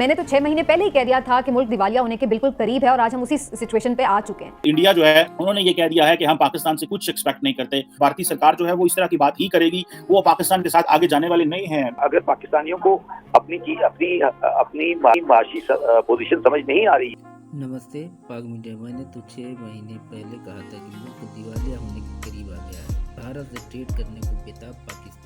میں نے تو 6 مہینے پہلے ہی کہہ دیا تھا کہ ملک دیوالیہ ہونے کے بالکل قریب ہے اور آج ہم اسی سچویشن پہ آ چکے ہیں. انڈیا جو ہے انہوں نے یہ کہہ دیا ہے کہ ہم پاکستان سے کچھ ایکسپیکٹ نہیں کرتے. بھارتی سرکار جو ہے وہ اس طرح کی بات ہی کرے گی, وہ پاکستان کے ساتھ آگے جانے والے نہیں ہیں. اگر پاکستانیوں کو اپنی معاشی پوزیشن سمجھ نہیں آ رہی. نمستے پاک میڈیا. میں نے تو 6 مہینے پہلے کہا تھا کہ ملک دیوالیہ ہونے کے قریب آ گیا ہے. بھارت سے ٹریڈ کرنے کو بےتاب پاکستان.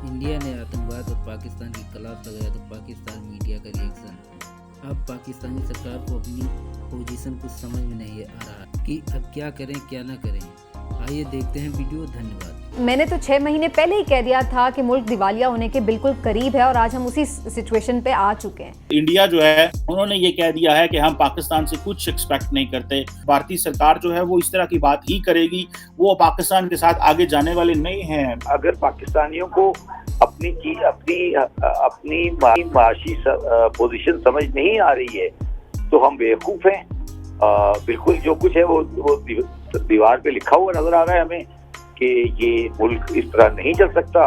انڈیا نے آتنکواد اور پاکستان کی خلاف لگایا تو پاکستان میڈیا کا ریئیکشن. اب پاکستانی سرکار کو اپنی پوزیشن کچھ سمجھ میں نہیں آ رہا کہ اب کیا کریں کیا نہ کریں. آئیے دیکھتے ہیں ویڈیو. دھنیہ واد. میں نے تو 6 مہینے پہلے ہی کہہ دیا تھا کہ ملک دیوالیہ ہونے کے بالکل قریب ہے اور آج ہم اسی سچویشن پہ آ چکے ہیں. انڈیا جو ہے انہوں نے یہ کہہ دیا ہے کہ ہم پاکستان سے کچھ ایکسپیکٹ نہیں کرتے. بھارتی سرکار جو ہے وہ اس طرح کی بات ہی کرے گی, وہ پاکستان کے ساتھ آگے جانے والے نہیں ہیں. اگر پاکستانیوں کو اپنی معاشی پوزیشن سمجھ نہیں آ رہی ہے تو ہم بیوقوف ہیں. بالکل جو کچھ ہے وہ دیوار پہ لکھا ہوا نظر آ رہا ہے ہمیں کہ یہ ملک اس طرح نہیں چل سکتا.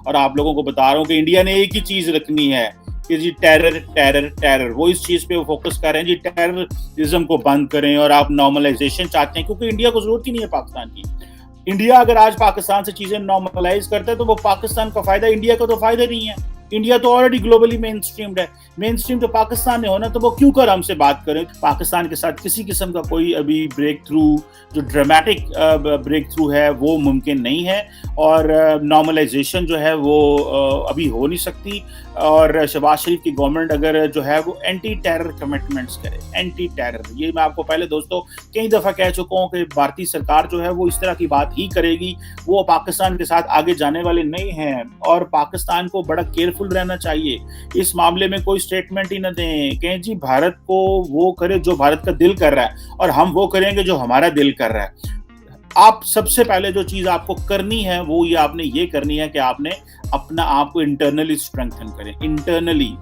اور آپ لوگوں کو بتا رہا ہوں کہ انڈیا نے ایک ہی چیز رکھنی ہے کہ جی ٹیرر ٹیرر ٹیرر. وہ اس چیز پہ فوکس کر رہے ہیں جی ٹیررزم کو بند کریں اور آپ نارملائزیشن چاہتے ہیں, کیونکہ انڈیا کو ضرورت ہی نہیں ہے پاکستان کی. انڈیا اگر آج پاکستان سے چیزیں نارملائز کرتا ہے تو وہ پاکستان کا فائدہ, انڈیا کا تو فائدہ نہیں ہے. انڈیا تو آلریڈی گلوبلی مین اسٹریمڈ ہے. مین اسٹریم تو پاکستان نے ہونا, تو وہ کیوں کر ہم سے بات کریں. پاکستان کے ساتھ کسی قسم کا کوئی ابھی بریک تھرو, جو ڈرامیٹک بریک تھرو ہے وہ ممکن نہیں ہے, اور نارملائزیشن جو ہے وہ ابھی ہو نہیں سکتی. اور شہباز شریف کی گورنمنٹ اگر جو ہے وہ اینٹی ٹیرر کمٹمنٹس کرے, اینٹی ٹیرر. یہ میں آپ کو پہلے دوستوں کئی دفعہ کہہ چکا ہوں کہ بھارتی سرکار جو ہے وہ اس طرح کی بات ہی کرے گی, وہ پاکستان کے ساتھ آگے جانے والے نہیں ہیں. اور پاکستان کو بڑا کیئرفل رہنا چاہیے اس معاملے میں. کوئی سٹیٹمنٹ ہی نہ دیں کہ جی بھارت کو وہ کرے جو بھارت کا دل کر رہا ہے اور ہم وہ کریں گے جو ہمارا دل کر رہا ہے. آپ سب سے پہلے جو چیز آپ کو کرنی ہے وہ یہ آپ نے یہ کرنی ہے کہ آپ نے اپنا آپ کو انٹرنلی اسٹرینتھن کریں, انٹرنلی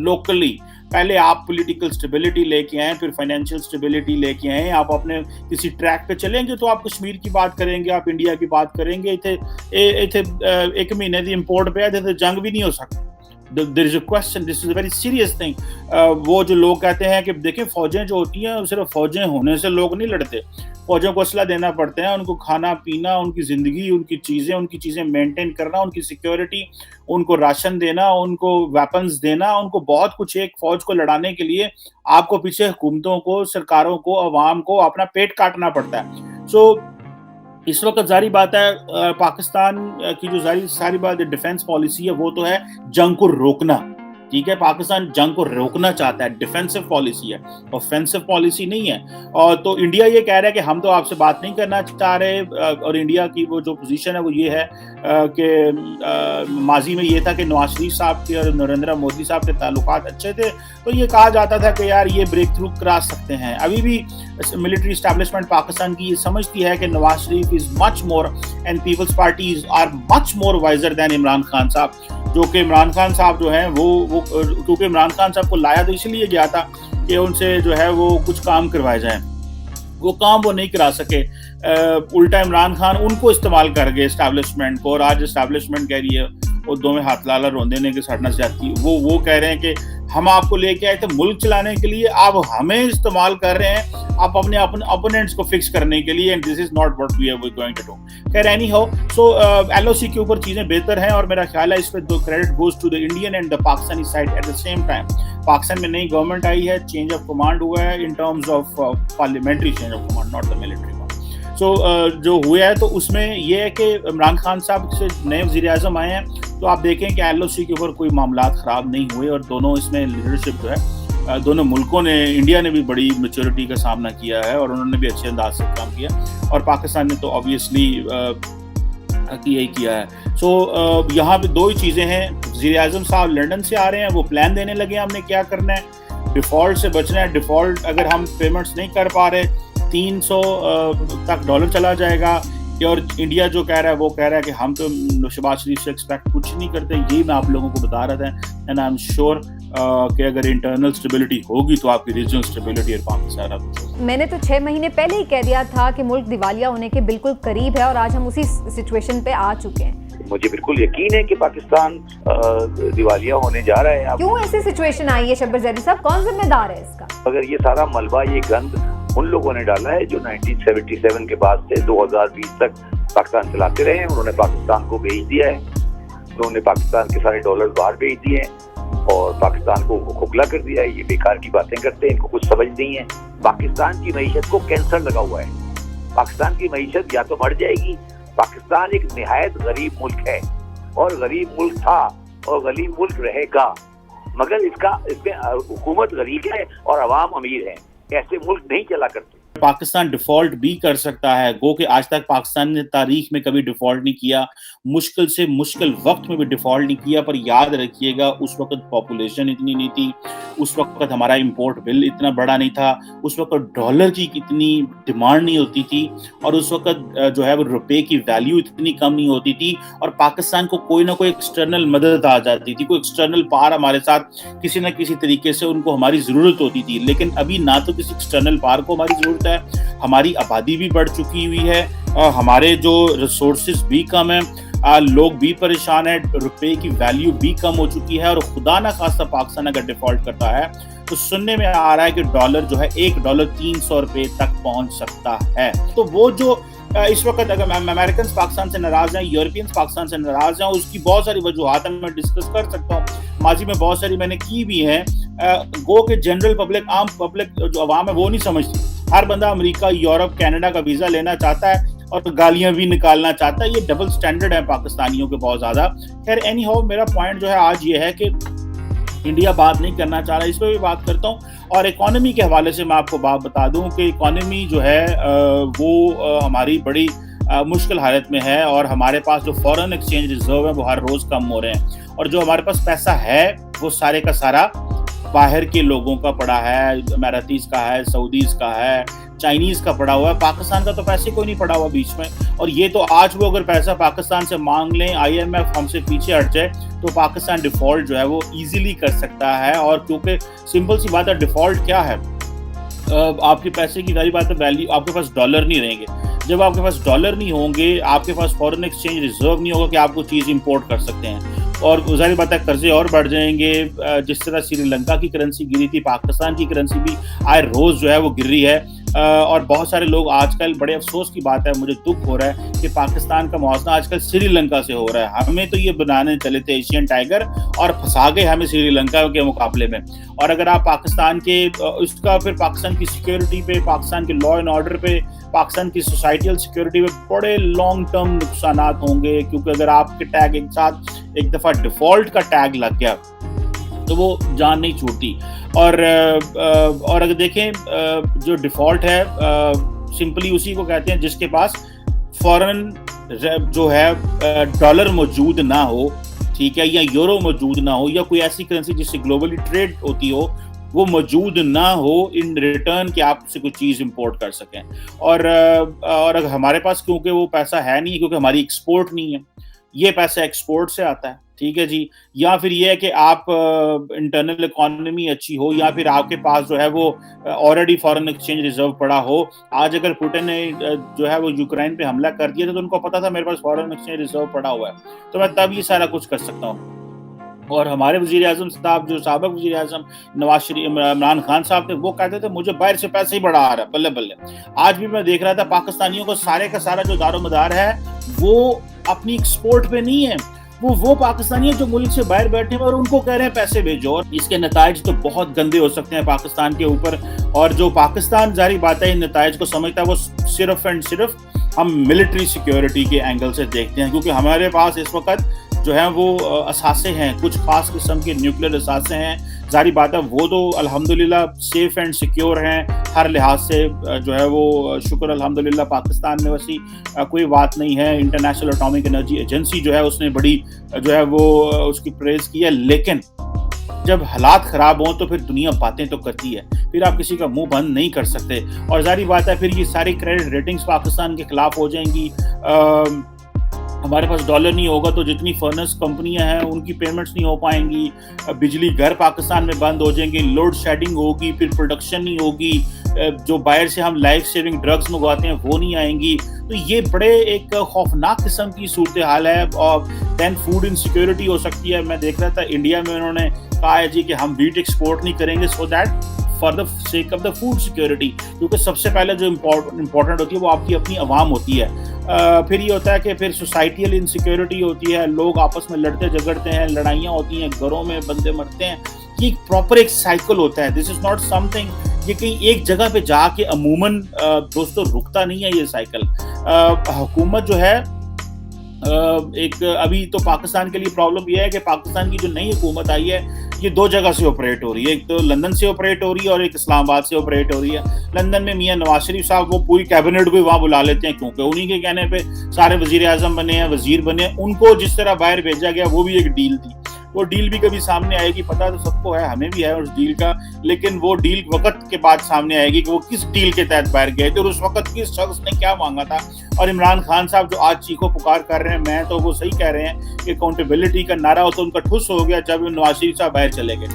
لوکلی. پہلے آپ پولیٹیکل سٹیبلٹی لے کے آئیں, پھر فائنینشیل سٹیبلٹی لے کے آئیں. آپ اپنے کسی ٹریک پہ چلیں گے تو آپ کشمیر کی بات کریں گے, آپ انڈیا کی بات کریں گے. ایک مہینے دی امپورٹ پہ آئے تو جنگ بھی نہیں ہو سکتی. There is a question, this is a very serious thing. وہ جو لوگ کہتے ہیں کہ دیکھیں فوجیں جو ہوتی ہیں صرف فوجیں ہونے سے لوگ نہیں لڑتے. فوجوں کو اسلحہ دینا پڑتا ہے, ان کو کھانا پینا, ان کی زندگی, ان کی چیزیں مینٹین کرنا, ان کی سیکیورٹی, ان کو راشن دینا, ان کو ویپنز دینا, ان کو بہت کچھ. ایک فوج کو لڑانے کے لیے آپ کو پیچھے حکومتوں کو, سرکاروں کو, عوام کو اپنا پیٹ کاٹنا پڑتا ہے. اس وقت ظاہری بات ہے پاکستان کی جو ساری بات ڈیفنس پالیسی ہے وہ تو ہے جنگ کو روکنا. ٹھیک ہے, پاکستان جنگ کو روکنا چاہتا ہے, ڈیفینسو پالیسی ہے, آفینسو پالیسی نہیں ہے. اور تو انڈیا یہ کہہ رہا ہے کہ ہم تو آپ سے بات نہیں کرنا چاہ رہے. اور انڈیا کی وہ جو پوزیشن ہے وہ یہ ہے کہ ماضی میں یہ تھا کہ نواز شریف صاحب کے اور نریندر مودی صاحب کے تعلقات اچھے تھے, تو یہ کہا جاتا تھا کہ یار یہ بریک تھرو کرا سکتے ہیں. ابھی بھی ملٹری اسٹیبلشمنٹ پاکستان کی یہ سمجھتی ہے کہ Nawaz Sharif is much more and peoples parties are much more wiser than Imran Khan صاحب. جو کہ عمران خان صاحب جو ہیں وہ کیونکہ عمران خان صاحب کو لایا تو اس لیے گیا تھا کہ ان سے جو ہے وہ کچھ کام کروائے جائیں. وہ کام وہ نہیں کرا سکے. الٹا عمران خان ان کو استعمال کر گئے اسٹیبلشمنٹ کو, اور آج اسٹیبلشمنٹ کہہ رہی ہے وہ دو میں ہاتھ لالا روندے نے کے سڑنا چاہتی. وہ کہہ رہے ہیں کہ ہم آپ کو لے کے آئے تھے ملک چلانے کے لیے, آپ ہمیں استعمال کر رہے ہیں آپ اپنے اپوننٹس کو فکس کرنے کے لیے. And this is not what we are going to do. خیر anyhow, so L O C کے اوپر چیزیں بہتر ہیں, اور میرا خیال ہے اس پہ دو credit goes to the Indian and the Pakistani side at the same time. Pakistan میں نئی گورنمنٹ آئی ہے, چینج آف کمانڈ ہوا ہے in terms of parliamentary change of command, not the military one. So جو ہوا ہے تو اس میں یہ ہے کہ عمران خان صاحب سے نئے وزیر اعظم آئے ہیں, تو آپ دیکھیں کہ ایل او سی کے اوپر کوئی معاملات خراب نہیں ہوئے, اور دونوں اس میں لیڈرشپ جو ہے دونوں ملکوں نے, انڈیا نے بھی بڑی میچورٹی کا سامنا کیا ہے اور انہوں نے بھی اچھے انداز سے کام کیا, اور پاکستان نے تو آبویسلی یہی کیا ہے. سو یہاں پہ دو ہی چیزیں ہیں. وزیر اعظم صاحب لنڈن سے آ رہے ہیں, وہ پلان دینے لگے ہیں ہم نے کیا کرنا ہے. ڈیفالٹ سے بچنا ہے. ڈیفالٹ اگر ہم پیمنٹس نہیں کر پا رہے 300 تک ڈالر چلا جائے گا. اور انڈیا جو کہہ رہا ہے وہ کہہ رہا ہے کہ ہم تو شہباز شریف سے ایکسپیکٹ کچھ نہیں کرتے. یہی میں آپ لوگوں کو بتا رہا تھا, اینڈ آئی ایم شیور کہ اگر انٹرنل سٹیبلٹی ہوگی تو آپ کی ریجنل سٹیبلٹی اور پاکستان ہوگی. میں نے تو 6 مہینے پہلے ہی کہہ دیا تھا کہ ملک دیوالیہ ہونے کے بالکل قریب ہے اور آج ہم اسی سچویشن پہ آ چکے ہیں. मुझे बिल्कुल यकीन है कि पाकिस्तान दिवालिया होने जा रहा है। अब क्यों ऐसी सिचुएशन आई है शब्बीर जैदी साहब, कौन जिम्मेदार है इसका? अगर ये सारा मलबा, ये गंद उन लोगों ने डाला है जो 1977 के बाद से 2020 तक पाकिस्तान चलाते रहे हैं। उन्होंने पाकिस्तान को बेच दिया है, उन्होंने पाकिस्तान के सारे डॉलर बाहर बेच दिए हैं और पाकिस्तान को खोखला कर दिया है। ये बेकार की बातें करते हैं, इनको कुछ समझ नहीं है। पाकिस्तान की मईशत को कैंसर लगा हुआ है। पाकिस्तान की मईशत या तो बढ़ जाएगी। पाकिस्तान एक निहायत गरीब मुल्क है और गरीब मुल्क था और गरीब मुल्क रहेगा, मगर इसमें हुकूमत गरीब है और अवाम अमीर है। ऐसे मुल्क नहीं चला करते। पाकिस्तान डिफॉल्ट भी कर सकता है, गो कि आज तक पाकिस्तान ने तारीख में कभी डिफॉल्ट नहीं किया, मुश्किल से मुश्किल वक्त में भी डिफॉल्ट नहीं किया। पर याद रखिएगा उस वक्त पॉपुलेशन इतनी नहीं थी, उस वक्त हमारा इंपोर्ट बिल इतना बड़ा नहीं था, उस वक्त डॉलर की इतनी डिमांड नहीं होती थी और उस वक्त जो है वो रुपए की वैल्यू इतनी कम नहीं होती थी और पाकिस्तान को कोई ना कोई एक्सटर्नल मदद आ जाती थी, कोई एक्सटर्नल पावर हमारे साथ किसी न किसी तरीके से उनको हमारी ज़रूरत होती थी। लेकिन अभी ना तो किसी एक्सटर्नल पावर को हमारी ज़रूरत है, हमारी आबादी भी बढ़ चुकी हुई है, हमारे जो रिसोर्सेज भी कम है, लोग भी परेशान है, रुपए की वैल्यू भी कम हो चुकी है और खुदा ना खास्ता पाकिस्तान अगर डिफॉल्ट करता है तो सुनने में आ रहा है कि डॉलर जो है $1 300 रुपए तक पहुंच सकता है। तो वो जो इस वक्त अगर अमेरिकन पाकिस्तान से नाराज हैं, यूरोपियंस पाकिस्तान से नाराज हैं, उसकी बहुत सारी वजूहात मैं डिस्कस कर सकता हूँ, माजी में बहुत सारी मैंने की भी हैं। गो के जनरल पब्लिक, आम पब्लिक जो अवाम है वो नहीं समझती। हर बंदा अमेरिका, यूरोप, कनाडा का वीजा लेना चाहता है और गालियां भी निकालना चाहता है। ये डबल स्टैंडर्ड है पाकिस्तानियों के बहुत ज्यादा। खैर एनी हाउ, मेरा पॉइंट जो है आज ये है कि इंडिया बात नहीं करना चाह रहा, इस पर भी बात करता हूँ। और इकोनॉमी के हवाले से मैं आपको बात बता दूं कि इकोनॉमी जो है वो हमारी बड़ी मुश्किल हालत में है और हमारे पास जो फॉरेन एक्सचेंज रिजर्व है वो हर रोज कम हो रहे हैं और जो हमारे पास पैसा है वो सारे का सारा बाहर के लोगों का पड़ा है, अमेरिकीज का है, सऊदीज का है, चाइनीज का पड़ा हुआ है। पाकिस्तान का तो पैसे कोई नहीं पड़ा हुआ बीच में। और ये तो आज वो अगर पैसा पाकिस्तान से मांग लें, IMF हमसे पीछे हट जाए तो पाकिस्तान डिफॉल्ट जो है वो इजीली कर सकता है। और क्योंकि सिंपल सी बात है, डिफॉल्ट क्या है, आपके पैसे की सारी बात है वैल्यू, आपके पास डॉलर नहीं रहेंगे। जब आपके पास डॉलर नहीं होंगे, आपके पास फॉरेन एक्सचेंज रिजर्व नहीं होगा कि आप वो चीज़ इंपोर्ट कर सकते हैं और जाहिर बात है कर्जे और बढ़ जाएंगे। जिस तरह श्रीलंका की करेंसी गिरी थी, पाकिस्तान की करेंसी भी आए रोज जो है वो गिर रही है। और बहुत सारे लोग आजकल, बड़े अफसोस की बात है, मुझे दुख हो रहा है कि पाकिस्तान का मौसम आजकल श्रीलंका से हो रहा है। हमें तो ये बनाने चले थे एशियन टाइगर और फंसा गए हमें श्रीलंका के मुकाबले में। और अगर आप पाकिस्तान के उसका फिर पाकिस्तान की सिक्योरिटी पे, पाकिस्तान के लॉ एंड ऑर्डर पे, पाकिस्तान की सोसाइटल सिक्योरिटी पे बड़े लॉन्ग टर्म नुकसान होंगे। क्योंकि अगर आपके टैग एक साथ एक दफा डिफॉल्ट का टैग लग गया तो वो जान नहीं छूटती। और अगर देखें जो डिफॉल्ट है सिंपली उसी को कहते हैं जिसके पास फॉरेन जो है डॉलर मौजूद ना हो, ठीक है, या यूरो मौजूद ना हो, या कोई ऐसी करेंसी जिससे ग्लोबली ट्रेड होती हो वो मौजूद ना हो इन रिटर्न कि आप से कोई चीज़ इंपोर्ट कर सकें। और अगर हमारे पास क्योंकि वो पैसा है नहीं, क्योंकि हमारी एक्सपोर्ट नहीं है, ये पैसा एक्सपोर्ट से आता है, ठीक है जी। या फिर ये है कि आप इंटरनल इकोनॉमी अच्छी हो, या फिर आपके पास जो है वो ऑलरेडी फॉरेन एक्सचेंज रिजर्व पड़ा हो। आज अगर पुतिन ने जो है वो यूक्रेन पे हमला कर दिया तो उनको पता था मेरे पास फॉरेन एक्सचेंज रिजर्व पड़ा हुआ है, तो मैं तब ये सारा कुछ कर सकता हूँ। और हमारे वज़ीर आज़म साहब, जो साबिक़ वज़ीर आज़म नवाज शरीफ, इमरान खान साहब थे, वो कहते थे मुझे बाहर से पैसे ही बढ़ा आ रहा है, बल्ले बल्ले। आज भी मैं देख रहा था पाकिस्तानियों को सारे का सारा जो दारोमदार है वो अपनी एक्सपोर्ट पे नहीं है, वो पाकिस्तानी है जो मुल्क से बाहर बैठे हैं और उनको कह रहे हैं पैसे भेजो। और इसके नताइज तो बहुत गंदे हो सकते हैं पाकिस्तान के ऊपर। और जो पाकिस्तान जारी बात है इन नताइज को समझता है वो सिर्फ एंड सिर्फ हम मिलिट्री सिक्योरिटी के एंगल से देखते हैं, क्योंकि हमारे पास इस वक्त जो है वो असासे हैं, कुछ खास किस्म के न्यूक्लियर असासे हैं। जारी बात है वो तो अल्हम्दुलिल्लाह सेफ एंड सिक्योर हैं हर लिहाज से, जो है वो शुक्र अल्हम्दुलिल्लाह पाकिस्तान में वैसी कोई बात नहीं है। इंटरनेशनल एटॉमिक एनर्जी एजेंसी जो है उसने बड़ी जो है वो उसकी प्रेज की है। लेकिन जब हालात ख़राब हों तो फिर दुनिया बातें तो करती है, फिर आप किसी का मुंह बंद नहीं कर सकते। और जारी बात है फिर ये सारी क्रेडिट रेटिंग्स पाकिस्तान के खिलाफ हो जाएंगी। हमारे पास डॉलर नहीं होगा तो जितनी फर्नेस कंपनियां हैं उनकी पेमेंट्स नहीं हो पाएंगी, बिजली घर पाकिस्तान में बंद हो जाएंगे, लोड शेडिंग होगी, फिर प्रोडक्शन नहीं होगी, जो बाहर से हम लाइफ सेविंग ड्रग्स मंगवाते हैं वो नहीं आएंगी। तो ये बड़े एक खौफनाक किस्म की सूरत हाल है। और दैन फूड इनसिक्योरिटी हो सकती है। मैं देख रहा था इंडिया में उन्होंने कहा है जी कि हम वीट एक्सपोर्ट नहीं करेंगे so that for the sake of the food security, क्योंकि सबसे पहले जो इम्पोर्टेंट होती है वो आपकी अपनी आवाम होती है। फिर ये होता है कि फिर सोसाइटियल इनसिक्योरिटी होती है, लोग आपस में लड़ते झगड़ते हैं, लड़ाइयाँ होती हैं, घरों में बंदे मरते हैं। ये प्रॉपर एक साइकिल होता है। दिस इज नॉट समथिंग ये कहीं एक जगह पे जाके अमूमन दोस्तों रुकता नहीं है ये साइकिल। हुकूमत जो है एक अभी तो पाकिस्तान के लिए प्रॉब्लम यह है कि पाकिस्तान की जो नई हुकूमत आई है ये दो जगह से ऑपरेट हो रही है। एक तो लंदन से ऑपरेट हो रही है और एक इस्लामाबाद से ऑपरेट हो रही है। लंदन में मियां नवाज शरीफ साहब वो पूरी कैबिनेट भी वहाँ बुला लेते हैं, क्योंकि उन्हीं के कहने पे सारे वजीर आजम बने हैं, वजीर बने हैं। उनको जिस तरह बाहर भेजा गया वो भी एक डील थी। वो डील भी कभी सामने आएगी, पता तो सबको है, हमें भी है उस डील का, लेकिन वो डील वक्त के बाद सामने आएगी कि वो किस डील के तहत बाहर गए थे और उस वक्त किस शख्स ने क्या मांगा था। और इमरान खान साहब जो आज चीखो पुकार कर रहे हैं, मैं तो वो सही कह रहे हैं कि अकाउंटेबिलिटी का नारा हो तो उनका ठुस हो गया जब नवाज शरीफ साहब बाहर चले गए।